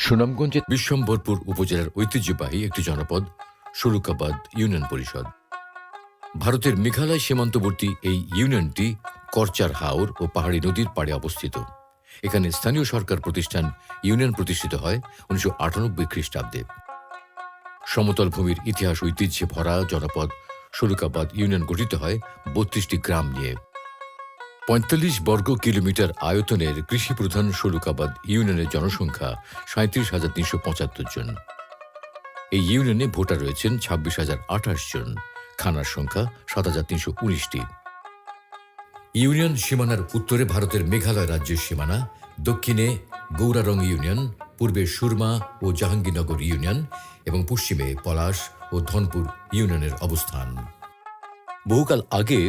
সুনামগঞ্জের বিশ্বম্ভরপুর উপজেলার ঐতিহ্যবাহী একটি জনপদ শলুকাবাদ ইউনিয়ন পরিষদ। ভারতের মেঘালয় সীমান্তবর্তী এই ইউনিয়নটি করচার হাওর ও পাহাড়ি নদীর পাড়ে অবস্থিত। এখানে স্থানীয় সরকার প্রতিষ্ঠান ইউনিয়ন প্রতিষ্ঠিত হয় 1998 খ্রিস্টাব্দে। সমতল ভূমির ইতিহাস ঐতিহ্যে ভরা জনপদ শলুকাবাদ ইউনিয়ন গঠিত হয় 32টি গ্রাম নিয়ে। 45 বর্গ কিলোমিটার আয়তনের কৃষি প্রধান শলুকাবাদ ইউনিয়নের জনসংখ্যা 37,375 জন। এই ইউনিয়নে ভোটার রয়েছেন 26,028 জন। খানার সংখ্যা 7,319টি। ইউনিয়ন সীমানার উত্তরে ভারতের মেঘালয় রাজ্যের সীমানা, দক্ষিণে গৌরারং ইউনিয়ন, পূর্বে সুরমা ও জাহাঙ্গীরনগর ইউনিয়ন এবং পশ্চিমে পলাশ ও ধনপুর ইউনিয়নের অবস্থান। বহুকাল আগে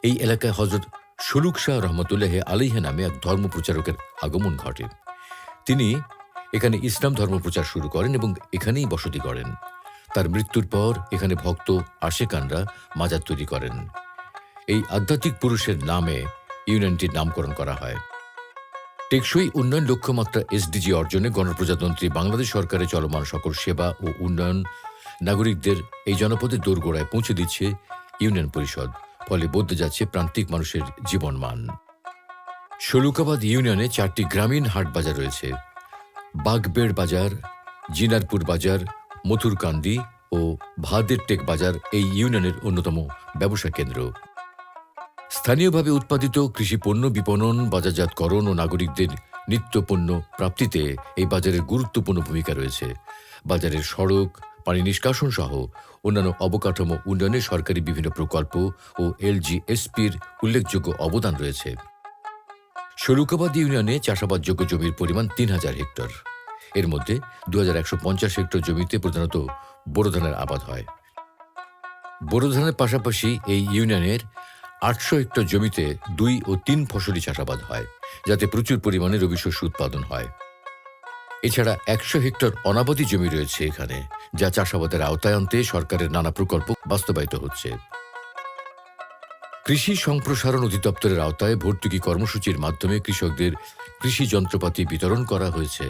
এই এলাকায় হজরত সুলুক শাহ রহমতুল্লাহ আলাইহি নামে এক ধর্মপ্রচারকের আগমন ঘটে। তিনি এখানে ইসলাম ধর্মপ্রচার শুরু করেন এবং এখানেই বসতি করেন। তার মৃত্যুর পর এখানে ভক্ত আশেকানরা মাজার তৈরি করেন। এই আধ্যাত্মিক পুরুষের নামে ইউনিয়নটির নামকরণ করা হয়। টেকসই উন্নয়ন লক্ষ্যমাত্রা এসডিজি অর্জনে গণপ্রজাতন্ত্রী বাংলাদেশ সরকারের চলমান সকল সেবা ও উন্নয়ন নাগরিকদের এই জনপদের দোরগোড়ায় পৌঁছে দিচ্ছে ইউনিয়ন পরিষদ। ফলে বদলে যাচ্ছে প্রান্তিক মানুষের জীবনমান। শলুকাবাদ ইউনিয়নে 4টি গ্রামীণ হাট বাজার রয়েছে: বাগবেড় বাজার, জিনারপুর বাজার, মথুরকান্দি ও ভাদের টেক বাজার এই ইউনিয়নের অন্যতম ব্যবসা কেন্দ্র। স্থানীয়ভাবে উৎপাদিত কৃষি পণ্য বিপণন, বাজারজাতকরণ ও নাগরিকদের নিত্যপণ্য প্রাপ্তিতে এই বাজারের গুরুত্বপূর্ণ ভূমিকা রয়েছে। বাজারের সড়ক, পানি নিষ্কাশন সহ অন্যান্য অবকাঠামো উন্নয়নে সরকারি বিভিন্ন প্রকল্প ও এলজিএসপির উল্লেখযোগ্য অবদান রয়েছে। শলুকাবাদ ইউনিয়নে চাষাবাদযোগ্য জমির পরিমাণ 3,000 হেক্টর। এর মধ্যে 2,150 হেক্টর জমিতে প্রধানত বোরো ধানের আবাদ হয়। বোরো ধানের পাশাপাশি এই ইউনিয়নের 800 হেক্টর জমিতে 2 ও 3 ফসলি চাষাবাদ হয়, যাতে প্রচুর পরিমাণে রবি শস্য উৎপাদন হয়। এছাড়া 100 হেক্টর অনাবাদী জমি রয়েছে এখানে, যা চাষাবাদের আওতায় আনতে সরকারের নানা প্রকল্প বাস্তবায়িত হচ্ছে। কৃষি সম্প্রসারণ অধিদপ্তরের আওতায় ভর্তুকি কর্মসূচির মাধ্যমে কৃষকদের কৃষি যন্ত্রপাতি বিতরণ করা হয়েছে।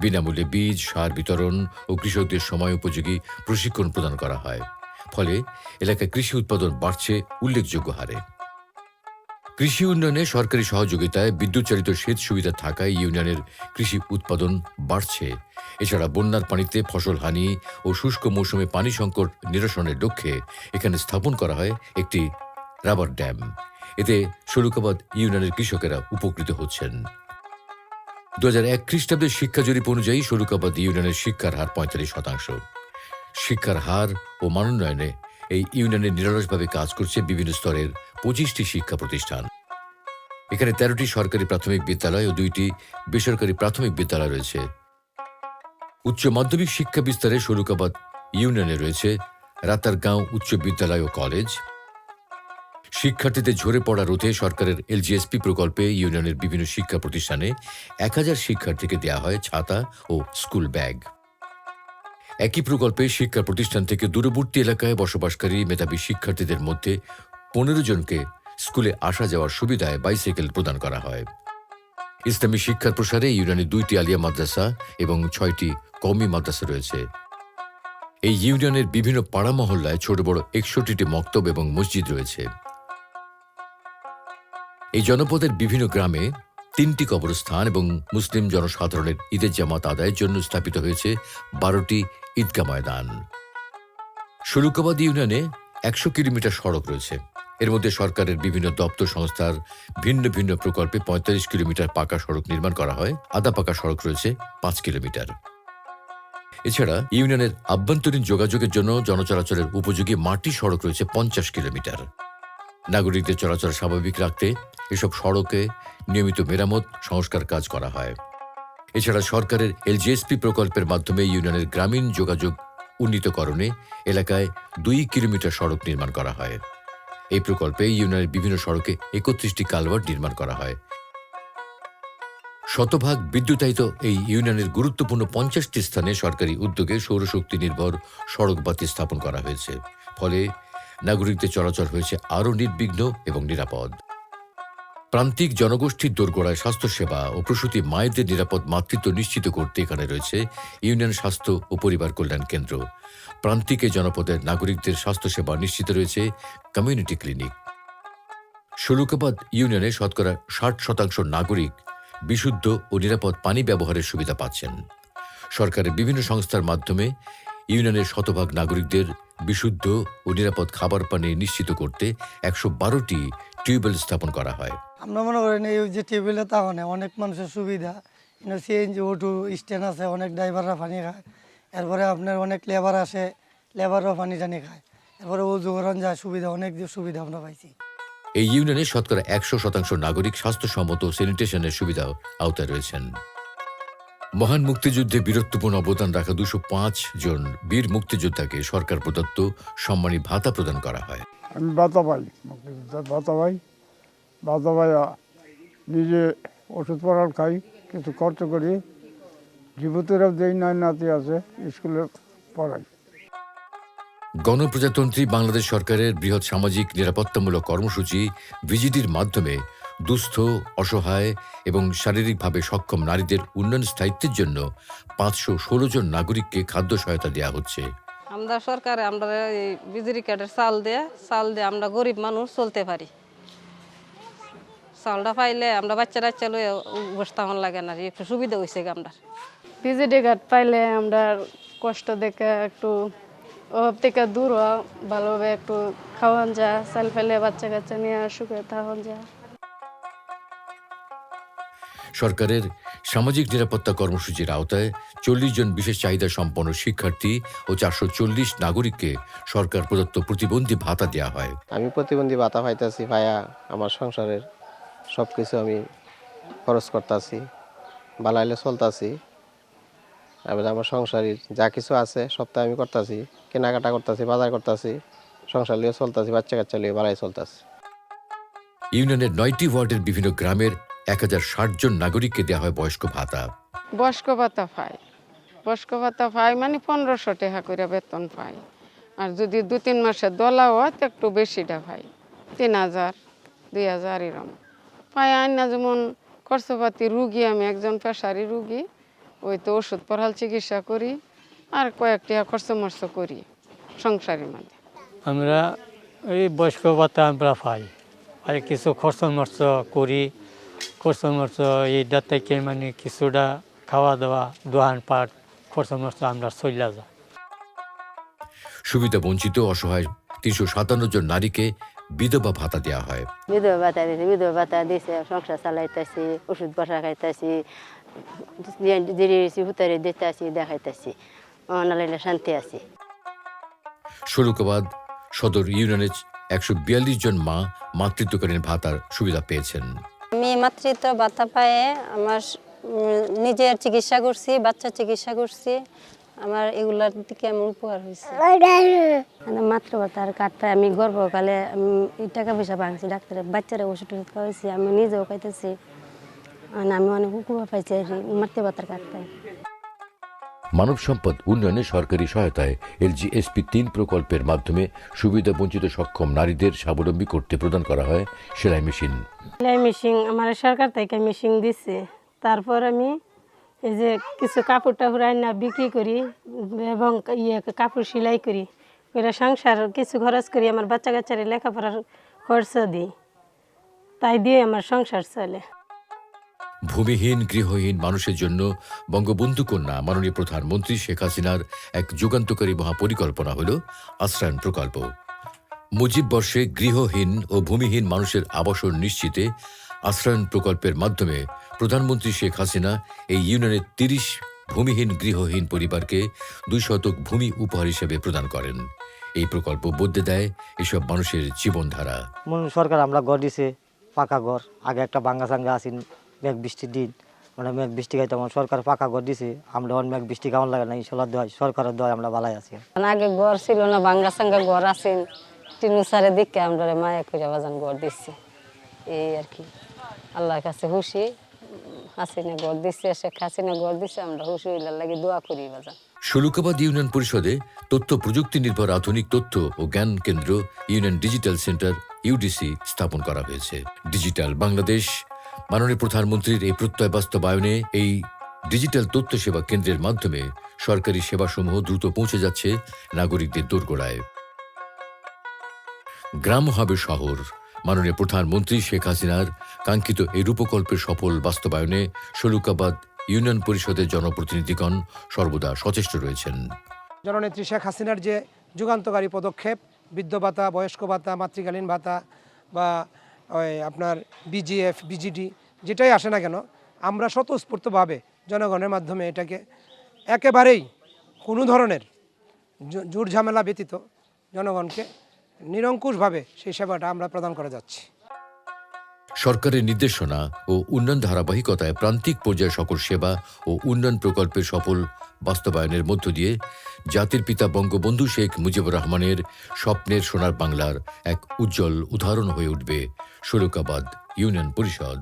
বিনামূল্যে বীজ, সার বিতরণ ও কৃষকদের সময় উপযোগী প্রশিক্ষণ প্রদান করা হয়। ফলে এলাকায় কৃষি উৎপাদন বাড়ছে উল্লেখযোগ্য হারে। কৃষি উন্নয়নে সরকারি সহযোগিতায় বিদ্যুৎচালিত সেচ সুবিধা থাকায় ইউনিয়নের কৃষি উৎপাদন বাড়ছে। এছাড়া বন্যার পানিতে ফসল হানি ও শুষ্ক মৌসুমে পানি সংকট নিরসনের লক্ষ্যে এখানে স্থাপন করা হয় একটি রাবার ড্যাম। এতে শলুকাবাদ ইউনিয়নের কৃষকেরা উপকৃত হচ্ছেন। 2001 খ্রিস্টাব্দের শিক্ষা জরিপ অনুযায়ী শলুকাবাদ ইউনিয়নের শিক্ষার হার 45%। শিক্ষার হার ও মানোন্নয়নে এই ইউনিয়নে নিরলসভাবে কাজ করছে বিভিন্ন স্তরের 25টি শিক্ষা প্রতিষ্ঠান। এখানে 13টি সরকারি প্রাথমিক বিদ্যালয় ও 2টি বেসরকারি প্রাথমিক বিদ্যালয় রয়েছে। উচ্চ মাধ্যমিক শিক্ষা বিস্তারে শলুকাবাদ ইউনিয়নে রয়েছে রাতারগাঁও উচ্চ বিদ্যালয় ও কলেজ। শিক্ষার্থীদের ঝরে পড়া রোধে সরকারের এলজিএসপি প্রকল্পে ইউনিয়নের বিভিন্ন শিক্ষা প্রতিষ্ঠানে 1000 শিক্ষার্থীকে দেয়া হয় ছাতা ও স্কুল ব্যাগ। একই প্রকল্পে শিক্ষা প্রতিষ্ঠান থেকে দূরবর্তী এলাকায় বসবাসকারী মেধাবী শিক্ষার্থীদের মধ্যে 15 জনকে স্কুলে আসা যাওয়ার সুবিধায় বাইসাইকেল প্রদান করা হয়। ইসলামী শিক্ষার প্রসারে ইউনিয়নে 2টি আলিয়া মাদ্রাসা এবং 6টি কওমি মাদ্রাসা রয়েছে। এই ইউনিয়নের বিভিন্ন পাড়া মহল্লায় ছোট বড় 61টি মক্তব এবং মসজিদ রয়েছে। এই জনপদের বিভিন্ন গ্রামে 3টি কবরস্থান এবং মুসলিম জনসাধারণের ঈদের জামাত আদায়ের জন্য স্থাপিত হয়েছে 12টি ঈদগাহ ময়দান। শলুকাবাদ ইউনিয়নে 100 কিলোমিটার সড়ক রয়েছে। এর মধ্যে সরকারের বিভিন্ন দপ্তর সংস্থার ভিন্ন ভিন্ন প্রকল্পে 45 কিলোমিটার পাকা সড়ক নির্মাণ করা হয়। আধা পাকা সড়ক রয়েছে 5 কিলোমিটার। এছাড়া ইউনিয়নের আভ্যন্তরীণ যোগাযোগের জন্য জনচলাচলের উপযোগী মাটি সড়ক রয়েছে 50 কিলোমিটার। নাগরিকদের চলাচল স্বাভাবিক রাখতে এসব সড়কে নিয়মিত মেরামত সংস্কার কাজ করা হয়। এছাড়া সরকারের এলজিএসপি প্রকল্পের মাধ্যমে ইউনিয়নের গ্রামীণ যোগাযোগ উন্নীতকরণে এলাকায় 2 কিলোমিটার সড়ক নির্মাণ করা হয়। এই প্রকল্পে ইউনিয়নের বিভিন্ন সড়কে 31টি কালভার্ট নির্মাণ করা হয়। শতভাগ বিদ্যুতায়িত এই ইউনিয়নের গুরুত্বপূর্ণ 50টি স্থানে সরকারি উদ্যোগে সৌরশক্তি নির্ভর সড়ক বাতি স্থাপন করা হয়েছে। ফলে নাগরিকদের চলাচল হয়েছে আরও নির্বিঘ্ন এবং নিরাপদ। প্রান্তিক জনগোষ্ঠীর দোরগোড়ায় স্বাস্থ্যসেবা ও প্রসূতি মায়েদের নিরাপদ মাতৃত্ব নিশ্চিত করতে এখানে রয়েছে ইউনিয়ন স্বাস্থ্য ও পরিবার কল্যাণ কেন্দ্র। প্রান্তিকে জনপদের নাগরিকদের স্বাস্থ্যসেবা নিশ্চিত রয়েছে কমিউনিটি ক্লিনিক। শলুকাবাদ ইউনিয়নে শতকরা 60% নাগরিক বিশুদ্ধ ও নিরাপদ পানি ব্যবহারের সুবিধা পাচ্ছেন। সরকারের বিভিন্ন সংস্থার মাধ্যমে ইউনিয়নের শতভাগ নাগরিকদের বিশুদ্ধ ও নিরাপদ খাবার পানি নিশ্চিত করতে 112টি টিউবওয়েল স্থাপন করা হয়। আমরা মনে করেন এই যে টিউবওয়েলে তা অনেক মানুষের সুবিধা, সিএনজি অটো স্ট্যান্ড আছে, অনেক ড্রাইভাররা পানি খায়, এরপরে আপনার অনেক লেবার আসে, লেবাররাও পানি টানি খায়, এরপরে অজু করান যায়, সুবিধা অনেক সুবিধা আমরা পাইছি। এই ইউনিয়নে শতকরা 100% নাগরিক স্বাস্থ্যসম্মত স্যানিটেশনের সুবিধাও আওতায় রয়েছেন। মহান মুক্তিযুদ্ধে বীরত্বপূর্ণ অবদান রাখা 205 জন বীর মুক্তিযোদ্ধাকে সরকার প্রদত্ত সম্মানী ভাতা প্রদান করা হয়। আমি ভাতা পাই, মুক্তিযোদ্ধার ভাতা পাই নিজে ওষুধ পড়ার খাই, কিছু খরচ করি, জীবতেরাও যেই নাতি আছে স্কুলে পড়াই। গণপ্রজাতন্ত্রী বাংলাদেশ সরকারের বৃহৎ সামাজিক নিরাপত্তামূলক কর্মসূচি ভিজিডির মাধ্যমে দুস্থ, অসহায় এবং শারীরিকভাবে সক্ষম নারীদের উন্নয়ন স্থায়িত্বের জন্য 516 জন নাগরিককে খাদ্য সহায়তা দেওয়া হচ্ছে। আমরা সরকারে আমরা এই বিজলি কার্ডের চাল দিয়ে আমরা গরিব মানুষ চলতে পারি। চালটা পাইলে আমরা বাচ্চা লয়ে বসতে আমার লাগে না, একটু সুবিধা হয়েছে আমরা। বিজেডি কার্ড পাইলে আমরা কষ্ট দেখে একটু অভাব থেকে দূর হওয়া, ভালোভাবে একটু খাওয়ান যায়, চাল ফেলে বাচ্চা কাচ্চা নিয়ে সুখে থাকুন যায়। সরকারের সামাজিক নিরাপত্তা কর্মসূচির আওতায় 40 জন বিশেষ চাহিদা সম্পন্ন শিক্ষার্থী ও 440 নাগরিককে সরকার প্রদত্ত প্রতিবন্ধী ভাতা দেওয়া হয়। আমি প্রতিবন্ধী ভাতা পাইতেছি, ভাইয়া আমার সংসারের সব কিছু আমি খরচ করতেছি, বালাইলে চলতেছি। এবার আমার সংসারের যা কিছু আছে সবটা আমি করতেছি, কেনাকাটা করতেছি, বাজার করতেছি, সংসার লিয়ে চলতেছি, বাচ্চা কাচ্চা লিয়ে বাড়াই চলতেছি। ইউনিয়নের 9টি ওয়ার্ডের বিভিন্ন গ্রামের 1060 জন নাগরিককে দেওয়া হয় বয়স্ক ভাতা। বয়স্ক ভাতা পাই মানে 1500 টাকা করে বেতন পাই, আর যদি 2-3 মাসের দলা হয় তো একটু বেশিটা পাই, 3000 2000 এরকম পাই। আইন না যেমন খরচপাতি রুগী, আমি একজন পেশারি রুগী, ওই তো ওষুধ পড়াল চিকিৎসা করি আর কয়েকটি খরচ মর্চ করি সংসারের মধ্যে। আমরা এই বয়স্ক ভাতা আমরা পাই, কিছু খরচ মর্চ করি, খরচ মর্চ এইটা থেকে মানে কিছুটা খাওয়া দাওয়া দোকান পাট খরচ মর্চ আমরা চলে যা। সুবিধা বঞ্চিত অসহায় 357 জন নারীকে বিধবা ভাতা দেওয়া হয়। বিধবা ভাতা দিছে, সংসার চালাইতেছি, ওষুধ বসা খাইতেছি, হুতারে দিতেছি, দেখাইতেছি, নালাইলে শান্তি আছি। শলুকাবাদ সদর ইউনিয়নের 142 জন মা মাতৃত্বকালীন ভাতার সুবিধা পেয়েছেন। আমি মাতৃত্ব ভাতা পায়ে আমার নিজের চিকিৎসা করছি, বাচ্চার চিকিৎসা করছি, আমার এগুলার দিকে আমার উপকার হয়েছে। মাতৃভাতার কার্ডটা আমি গর্ভকালে এই টাকা পয়সা ভাঙছি, ডাক্তারের বাচ্চারা ওষুধ টষুধ খাওয়াইছি, আমি নিজেও খাইতেছি, আমি অনেক উপকার পাইছি মাতৃভাতার কার্ডটায়। মানব সম্পদ উন্নয়নে সরকারি সহায়তায় LGSP 3 প্রকল্পের মাধ্যমে সুবিধা বঞ্চিত সক্ষম নারীদের স্বাবলম্বী করতে প্রদান করা হয় সেলাই মেশিন। সেলাই মেশিন আমার সরকার থেকে মেশিন দিচ্ছে, তারপর আমি এই যে কিছু কাপড় টাপড় আইনা বিক্রি করি এবং কাপড় সেলাই করি, সংসার কিছু খরচ করি, আমার বাচ্চা কাচ্চারে লেখাপড়ার খরচ দিই, তাই দিয়ে আমার সংসার চলে। ভূমিহীন গৃহহীন মানুষের জন্য বঙ্গবন্ধু কন্যা মাননীয় প্রধানমন্ত্রী শেখ হাসিনার এক যুগান্তকারী মহাপরিকল্পনা হল আশ্রয়ণ প্রকল্প। মুজিব বর্ষে গৃহহীন ও ভূমিহীন মানুষের আবাসন নিশ্চিতে আশ্রয়ণ প্রকল্পের মাধ্যমে প্রধানমন্ত্রী শেখ হাসিনা এই ইউনিয়নের 30 ভূমিহীন গৃহহীন পরিবারকে 2 শতক ভূমি উপহার হিসেবে প্রদান করেন। এই প্রকল্প বদলে দেয় এসব মানুষের জীবনধারা। সরকার আমরা ঘর দিছে, পাকা ঘর। আগে একটা ভাঙ্গা সাঙ্গা আসিন, মেঘ বৃষ্টির দিন, মানে মেঘ বৃষ্টি খাইতাম, সরকার পাকা ঘর দিছে, আমরা মেঘ বৃষ্টি কেমন লাগে না, ইনশাল্লাহ দেয় সরকারের দয় আমরা ভালাই আছি। আগে ঘর ছিল না, ভাঙ্গা সাঙ্গা ঘর আছেন, টিনুসারে দিকে আমরা মায়া করে বাজান ঘর দিচ্ছি, এই আর কি। আল্লাহর কাছে খুশি, হাসিনা ঘর দিচ্ছে, শেখ হাসিনা ঘর দিচ্ছে, আমরা খুশি হইলার লাগে দোয়া করি বাজান। শলুকাবাদ ইউনিয়ন পরিষদে তথ্য প্রযুক্তি নির্ভর আধুনিক তথ্য ও জ্ঞান কেন্দ্র ইউনিয়ন ডিজিটাল সেন্টার ইউডিসি স্থাপন করা হয়েছে। ডিজিটাল বাংলাদেশ মাননীয় প্রধানমন্ত্রীর এই প্রত্যয় বাস্তবায়নে এই ডিজিটাল তথ্য সেবা কেন্দ্রের মাধ্যমে সরকারি সেবাসমূহ দ্রুত পৌঁছে যাচ্ছে নাগরিকদের দোরগোড়ায়। গ্রাম হবে শহর মাননীয় প্রধানমন্ত্রী শেখ হাসিনার কাঙ্ক্ষিত এই রূপকল্পের সফল বাস্তবায়নে শলুকাবাদ ইউনিয়ন পরিষদের জনপ্রতিনিধিগণ সর্বদা সচেষ্ট রয়েছেন। জননেত্রী শেখ হাসিনার যে যুগান্তকারী পদক্ষেপ, বৃদ্ধ ভাতা, বয়স্ক ভাতা, মাতৃকালীন ভাতা বা আপনার বিজিএফ, বিজিডি যেটাই আসে না কেন, আমরা স্বতঃস্ফূর্তভাবে জনগণের মাধ্যমে এটাকে একেবারেই কোনো ধরনের জোর ঝামেলা ব্যতীত জনগণকে নিরঙ্কুশভাবে সেই সেবাটা আমরা প্রদান করে যাচ্ছি। সরকারের নির্দেশনা ও উন্নয়ন ধারাবাহিকতায় প্রান্তিক পর্যায়ে সকল সেবা ও উন্নয়ন প্রকল্পের সফল বাস্তবায়নের মধ্য দিয়ে জাতির পিতা বঙ্গবন্ধু শেখ মুজিবুর রহমানের স্বপ্নের সোনার বাংলার এক উজ্জ্বল উদাহরণ হয়ে উঠবে শলুকাবাদ ইউনিয়ন পরিষদ।